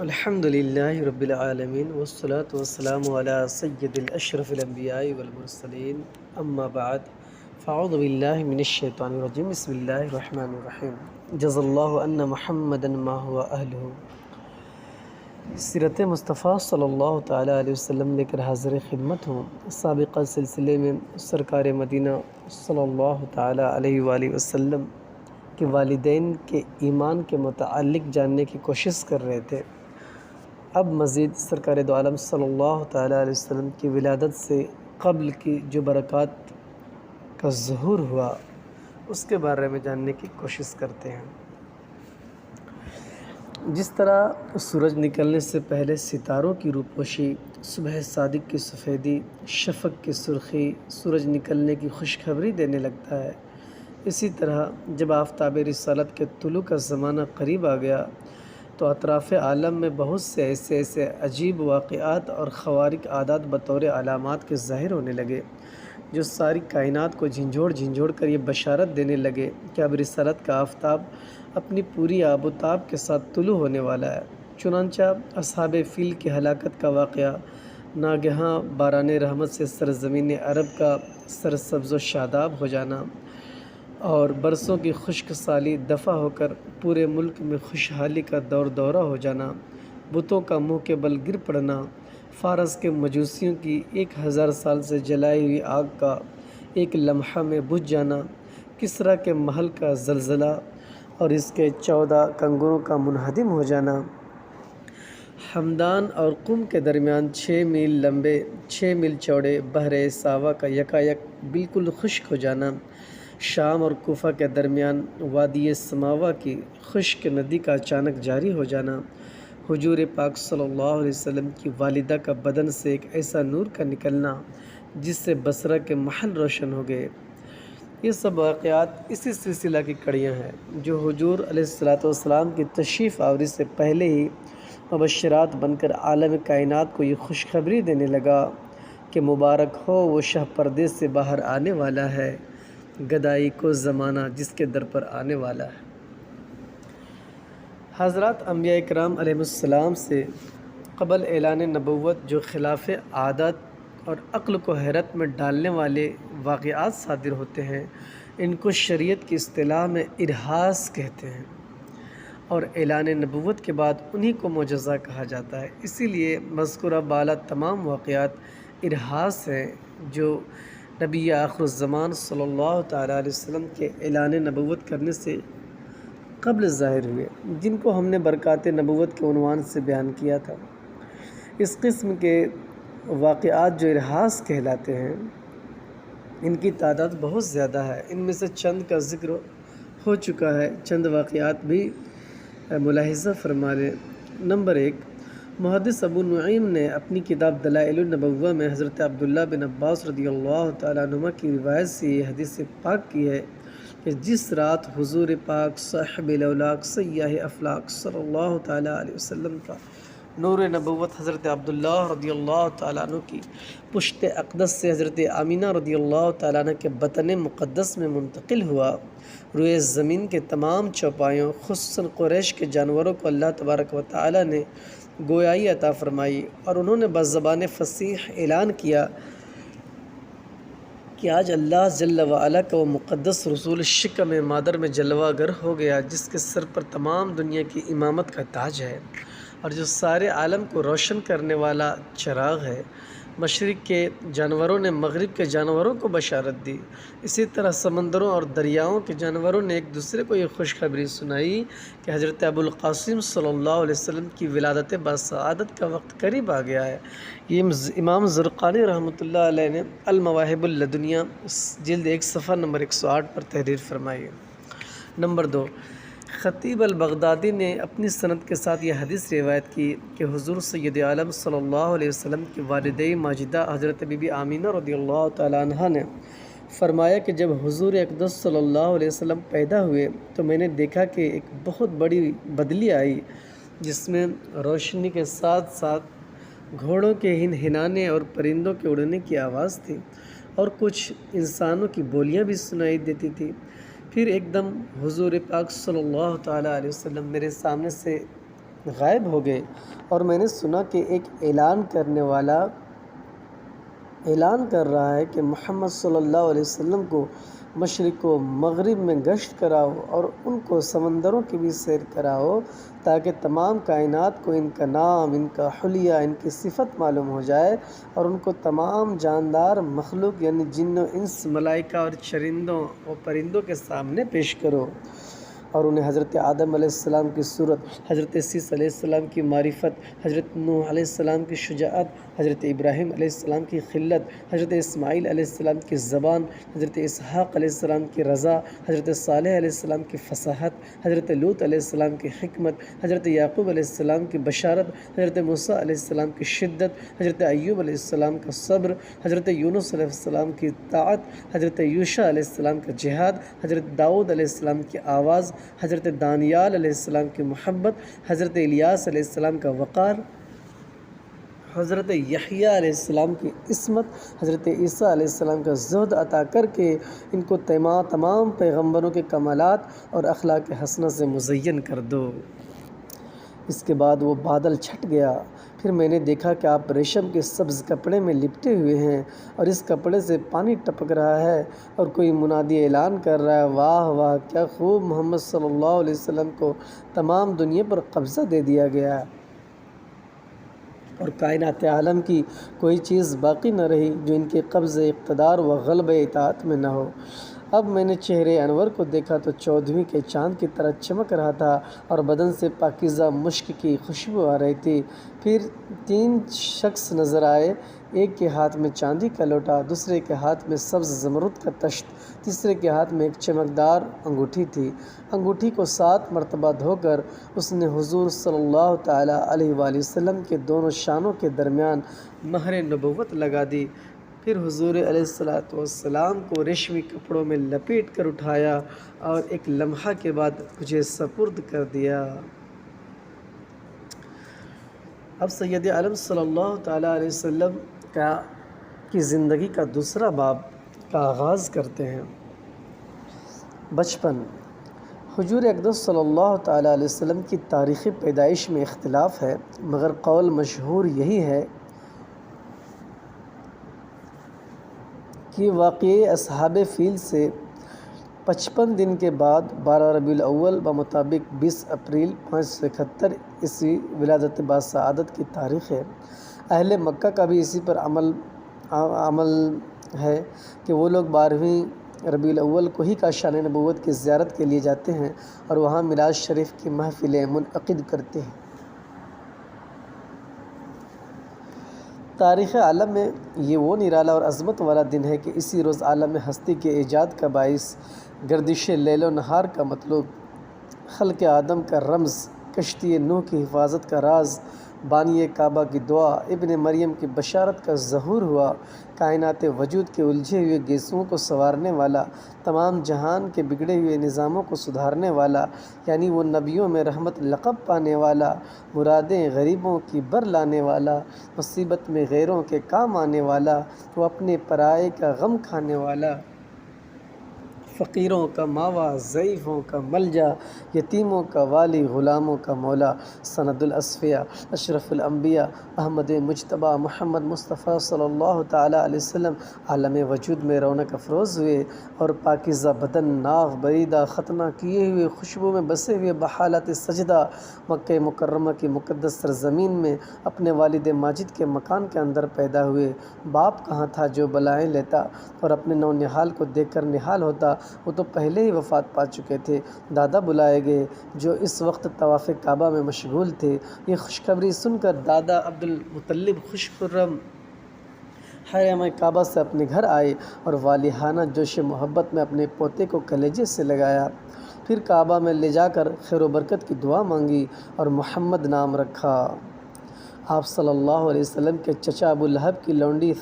الحمد للہ رب العالمین والصلاة والسلام علی سید الاشرف الانبیاء والمرسلین اما بعد فاعوذ باللہ من الشیطان الرجیم بسم اللہ الرحمن الرحیم جزا اللہ ان محمدا ما هو اہلہ۔ سیرت مصطفیٰ صلی اللہ تعالیٰ علیہ وسلم لے کر حاضر خدمت ہوں۔ سابقہ سلسلے میں سرکار مدینہ صلی اللہ تعالیٰ علیہ وآلہ وسلم کے والدین کے ایمان کے متعلق جاننے کی کوشش کر رہے تھے۔ اب مزید سرکار دو عالم صلی اللہ تعالیٰ علیہ وسلم کی ولادت سے قبل کی جو برکات کا ظہور ہوا اس کے بارے میں جاننے کی کوشش کرتے ہیں۔ جس طرح سورج نکلنے سے پہلے ستاروں کی روپوشی، صبح صادق کی سفیدی، شفق کی سرخی سورج نکلنے کی خوشخبری دینے لگتا ہے، اسی طرح جب آفتاب رسالت کے طلوع کا زمانہ قریب آ گیا تو اطراف عالم میں بہت سے ایسے عجیب واقعات اور خوارق عادات بطور علامات کے ظاہر ہونے لگے جو ساری کائنات کو جھنجھوڑ کر یہ بشارت دینے لگے کہ اب رسالت کا آفتاب اپنی پوری آب و تاب کے ساتھ طلوع ہونے والا ہے۔ چنانچہ اصحاب فیل کی ہلاکت کا واقعہ، ناگہاں باران رحمت سے سرزمین عرب کا سرسبز و شاداب ہو جانا اور برسوں کی خشک سالی دفع ہو کر پورے ملک میں خوشحالی کا دورہ ہو جانا، بتوں کا منہ کے بل گر پڑنا، فارس کے مجوسیوں کی 1000 سال سے جلائی ہوئی آگ کا ایک لمحہ میں بجھ جانا، کسریٰ کے محل کا زلزلہ اور اس کے 14 کنگروں کا منہدم ہو جانا، ہمدان اور قم کے درمیان 6 میل لمبے 6 میل چوڑے بحر ساوا کا یکایک بالکل خشک ہو جانا، شام اور کوفہ کے درمیان وادی سماوا کی خشک ندی کا اچانک جاری ہو جانا، حضور پاک صلی اللہ علیہ وسلم کی والدہ کا بدن سے ایک ایسا نور کا نکلنا جس سے بصرہ کے محل روشن ہو گئے۔ یہ سب واقعات اسی سلسلہ کی کڑیاں ہیں جو حضور علیہ السلام کی تشریف آوری سے پہلے ہی مبشرات بن کر عالم کائنات کو یہ خوشخبری دینے لگا کہ مبارک ہو وہ شہ پردے سے باہر آنے والا ہے، گدائی کو زمانہ جس کے در پر آنے والا ہے۔ حضرات انبیاء کرام علیہ السلام سے قبل اعلان نبوت جو خلاف عادت اور عقل کو حیرت میں ڈالنے والے واقعات صادر ہوتے ہیں ان کو شریعت کی اصطلاح میں ارہاس کہتے ہیں، اور اعلان نبوت کے بعد انہی کو معجزہ کہا جاتا ہے۔ اسی لیے مذکورہ بالا تمام واقعات ارہاس ہیں جو نبی آخر الزمان صلی اللہ تعالیٰ علیہ وسلم کے اعلان نبوت کرنے سے قبل ظاہر ہوئے، جن کو ہم نے برکات نبوت کے عنوان سے بیان کیا تھا۔ اس قسم کے واقعات جو ارہاس کہلاتے ہیں ان کی تعداد بہت زیادہ ہے، ان میں سے چند کا ذکر ہو چکا ہے، چند واقعات بھی ملاحظہ فرما لیں۔ نمبر 1، محدث ابو نعیم نے اپنی کتاب دلائل النبوہ میں حضرت عبداللہ بن عباس رضی اللہ تعالیٰ عنہما کی روایت سے یہ حدیث پاک کی ہے کہ جس رات حضور پاک صاحب الاولاق سیاح افلاق صلی اللہ تعالیٰ علیہ وسلم کا نور نبوت حضرت عبداللہ رضی اللہ تعالیٰ عنہ کی پشت اقدس سے حضرت آمینہ رضی اللہ تعالیٰ عنہ کے بطن مقدس میں منتقل ہوا، روئے زمین کے تمام چوپایوں خصوصاً قریش کے جانوروں کو اللہ تبارک و تعالیٰ نے گویائی عطا فرمائی اور انہوں نے بزبان فصیح اعلان کیا کہ آج اللہ جل وعلا کا وہ مقدس رسول شکم مادر میں جلوہ گر ہو گیا جس کے سر پر تمام دنیا کی امامت کا تاج ہے اور جو سارے عالم کو روشن کرنے والا چراغ ہے۔ مشرق کے جانوروں نے مغرب کے جانوروں کو بشارت دی، اسی طرح سمندروں اور دریاؤں کے جانوروں نے ایک دوسرے کو یہ خوشخبری سنائی کہ حضرت ابو القاسم صلی اللہ علیہ وسلم کی ولادت باسعادت کا وقت قریب آ گیا ہے۔ یہ امام زرقانی رحمۃ اللہ علیہ نے المواہب اللدنیہ جلد 1 صفحہ نمبر 108 پر تحریر فرمائی ہے۔ نمبر 2، خطیب البغدادی نے اپنی سند کے ساتھ یہ حدیث روایت کی کہ حضور سید عالم صلی اللہ علیہ وسلم کی والدہ ماجدہ حضرت بی بی آمینہ رضی اللہ تعالیٰ عنہا نے فرمایا کہ جب حضور اقدس صلی اللہ علیہ وسلم پیدا ہوئے تو میں نے دیکھا کہ ایک بہت بڑی بدلی آئی جس میں روشنی کے ساتھ ساتھ گھوڑوں کے ہنہنانے اور پرندوں کے اڑنے کی آواز تھی اور کچھ انسانوں کی بولیاں بھی سنائی دیتی تھی۔ پھر ایک دم حضور پاک صلی اللہ تعالیٰ علیہ وسلم میرے سامنے سے غائب ہو گئے، اور میں نے سنا کہ ایک اعلان کرنے والا اعلان کر رہا ہے کہ محمد صلی اللہ علیہ وسلم کو مشرق و مغرب میں گشت کراؤ اور ان کو سمندروں کی بھی سیر کراؤ، تاکہ تمام کائنات کو ان کا نام، ان کا حلیہ، ان کی صفت معلوم ہو جائے، اور ان کو تمام جاندار مخلوق یعنی جن و انس، ملائکہ اور چرندوں و پرندوں کے سامنے پیش کرو، اور انہیں حضرت آدم علیہ السلام کی صورت، حضرت سیس علیہ السلام کی معرفت، حضرت نوح علیہ السلام کی شجاعت، حضرت ابراہیم علیہ السلام کی خلت، حضرت اسماعیل علیہ السلام کی زبان، حضرت اسحاق علیہ السلام کی رضا، حضرت صالح علیہ السلام کی فصاحت، حضرت لوط علیہ السلام کی حکمت، حضرت یعقوب علیہ السلام کی بشارت، حضرت موسیٰ علیہ السلام کی شدت، حضرت ایوب علیہ السلام کا صبر، حضرت یونس علیہ السلام کی طاعت، حضرت یوشع علیہ السلام کا جہاد، حضرت داؤد علیہ السلام کی آواز، حضرت دانیال علیہ السلام کی محبت، حضرت الیاس علیہ السلام کا وقار، حضرت یحییٰ علیہ السلام کی عصمت، حضرت عیسیٰ علیہ السلام کا زہد عطا کر کے ان کو تمام پیغمبروں کے کمالات اور اخلاق حسنہ سے مزین کر دو۔ اس کے بعد وہ بادل چھٹ گیا، پھر میں نے دیکھا کہ آپ ریشم کے سبز کپڑے میں لپٹے ہوئے ہیں، اور اس کپڑے سے پانی ٹپک رہا ہے، اور کوئی منادی اعلان کر رہا ہے، واہ واہ، کیا خوب، محمد صلی اللہ علیہ وسلم کو تمام دنیا پر قبضہ دے دیا گیا، اور کائنات عالم کی کوئی چیز باقی نہ رہی جو ان کے قبض، اقتدار و غلبہ اطاعت میں نہ ہو۔ اب میں نے چہرے انور کو دیکھا تو 14ویں کے چاند کی طرح چمک رہا تھا، اور بدن سے پاکیزہ مشک کی خوشبو آ رہی تھی۔ پھر 3 شخص نظر آئے، ایک کے ہاتھ میں چاندی کا لوٹا، دوسرے کے ہاتھ میں سبز زمرد کا تشت، تیسرے کے ہاتھ میں ایک چمکدار انگوٹھی تھی۔ انگوٹھی کو 7 مرتبہ دھو کر اس نے حضور صلی اللہ تعالیٰ علیہ وآلہ وسلم کے دونوں شانوں کے درمیان مہر نبوت لگا دی، پھر حضور علیہ السلام کو ریشمی کپڑوں میں لپیٹ کر اٹھایا، اور ایک لمحہ کے بعد مجھے سپرد کر دیا۔ اب سید عالم صلی اللہ تعالیٰ علیہ وسلم کی زندگی کا دوسرا باب کا آغاز کرتے ہیں۔ بچپن۔ حضور اقدس صلی اللہ تعالیٰ علیہ وسلم کی تاریخ پیدائش میں اختلاف ہے، مگر قول مشہور یہی ہے کہ واقعہ اصحاب فیل سے 55 دن کے بعد 12 ربیع الاول بمطابق 20 اپریل 571 عیسوی ولادت باسعادت کی تاریخ ہے۔ اہل مکہ کا بھی اسی پر عمل ہے کہ وہ لوگ 12ویں ربیع الاول کو ہی کاشان نبوت کی زیارت کے لیے جاتے ہیں، اور وہاں میلاد شریف کی محفلیں منعقد کرتے ہیں۔ تاریخ عالم میں یہ وہ نرالا اور عظمت والا دن ہے کہ اسی روز عالم ہستی کے ایجاد کا باعث، گردش لیل و نہار کا مطلوب، خلق آدم کا رمز، کشتی نوح کی حفاظت کا راز، بانی کعبہ کی دعا، ابن مریم کی بشارت کا ظہور ہوا، کائنات وجود کے الجھے ہوئے گیسوؤں کو سنوارنے والا، تمام جہان کے بگڑے ہوئے نظاموں کو سدھارنے والا، یعنی وہ نبیوں میں رحمت لقب پانے والا، مرادیں غریبوں کی بر لانے والا، مصیبت میں غیروں کے کام آنے والا، وہ اپنے پرائے کا غم کھانے والا، فقیروں کا ماوا، ضعیفوں کا ملجا، یتیموں کا والی، غلاموں کا مولا، سند الاصفیاء، اشرف الانبیاء، احمد مجتبیٰ محمد مصطفیٰ صلی اللہ تعالیٰ علیہ وسلم عالم وجود میں رونق افروز ہوئے، اور پاکیزہ بدن، ناغ بریدہ ختنہ کیے ہوئے، خوشبو میں بسے ہوئے بحالت سجدہ، مکہ مکرمہ کی مقدس سرزمین میں اپنے والد ماجد کے مکان کے اندر پیدا ہوئے۔ باپ کہاں تھا جو بلائیں لیتا اور اپنے نو نہال کو دیکھ کر نہال ہوتا، وہ تو پہلے ہی وفات پا چکے تھے۔ دادا بلائے گئے جو اس وقت طواف کعبہ میں مشغول تھے۔ یہ خوشخبری سن کر دادا عبدالمطلب خوش خرم حرم کعبہ سے اپنے گھر آئے، اور والہانہ جوش محبت میں اپنے پوتے کو کلیجے سے لگایا، پھر کعبہ میں لے جا کر خیر و برکت کی دعا مانگی اور محمد نام رکھا۔ آپ صلی اللہ علیہ وسلم کے چچا ابو لہب کی لونڈی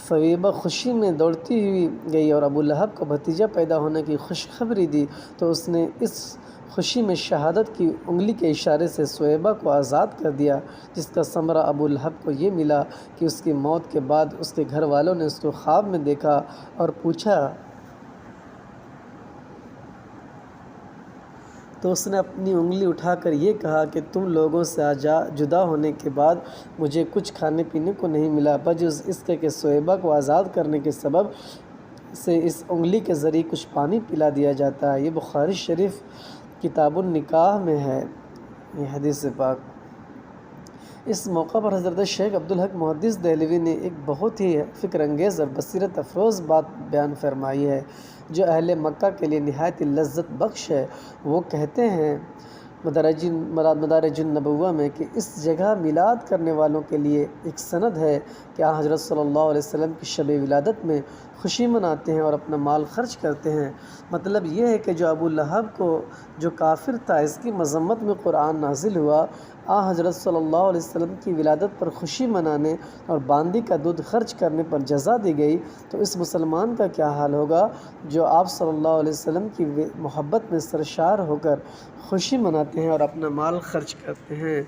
ثویبہ خوشی میں دوڑتی ہوئی گئی اور ابو لہب کو بھتیجا پیدا ہونے کی خوشخبری دی، تو اس نے اس خوشی میں شہادت کی انگلی کے اشارے سے ثویبہ کو آزاد کر دیا، جس کا ثمرہ ابو لہب کو یہ ملا کہ اس کی موت کے بعد اس کے گھر والوں نے اس کو خواب میں دیکھا اور پوچھا تو اس نے اپنی انگلی اٹھا کر یہ کہا کہ تم لوگوں سے جدا ہونے کے بعد مجھے کچھ کھانے پینے کو نہیں ملا بجز اس کے کہ صہیبہ کو آزاد کرنے کے سبب سے اس انگلی کے ذریعے کچھ پانی پلا دیا جاتا ہے۔ یہ بخاری شریف کتاب النکاح میں ہے یہ حدیث پاک۔ اس موقع پر حضرت شیخ عبدالحق محدث دہلوی نے ایک بہت ہی فکر انگیز اور بصیرت افروز بات بیان فرمائی ہے جو اہل مکہ کے لیے نہایت لذت بخش ہے۔ وہ کہتے ہیں مدارج النبوہ میں کہ اس جگہ میلاد کرنے والوں کے لیے ایک سند ہے کہ حضرت صلی اللہ علیہ وسلم کی شب ولادت میں خوشی مناتے ہیں اور اپنا مال خرچ کرتے ہیں۔ مطلب یہ ہے کہ جو ابو لہب کو جو کافر تھا اس کی مذمت میں قرآن نازل ہوا، حضرت صلی اللہ علیہ وسلم کی ولادت پر خوشی منانے اور باندی کا دودھ خرچ کرنے پر جزا دی گئی، تو اس مسلمان کا کیا حال ہوگا جو آپ صلی اللہ علیہ وسلم کی محبت میں سرشار ہو کر خوشی مناتے ہیں اور اپنا مال خرچ کرتے ہیں۔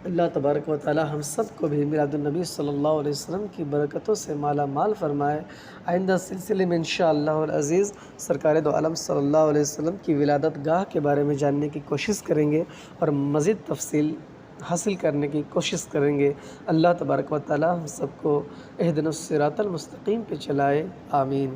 اللہ تبارک و تعالی ہم سب کو بھی میلاد النبی صلی اللہ علیہ وسلم کی برکتوں سے مالا مال فرمائے۔ آئندہ سلسلے میں انشاءاللہ العزیز سرکار دو عالم صلی اللہ علیہ وسلم کی ولادت گاہ کے بارے میں جاننے کی کوشش کریں گے اور مزید تفصیل حاصل کرنے کی کوشش کریں گے۔ اللہ تبارک و تعالی ہم سب کو اہدنا الصراط المستقیم پہ چلائے، آمین۔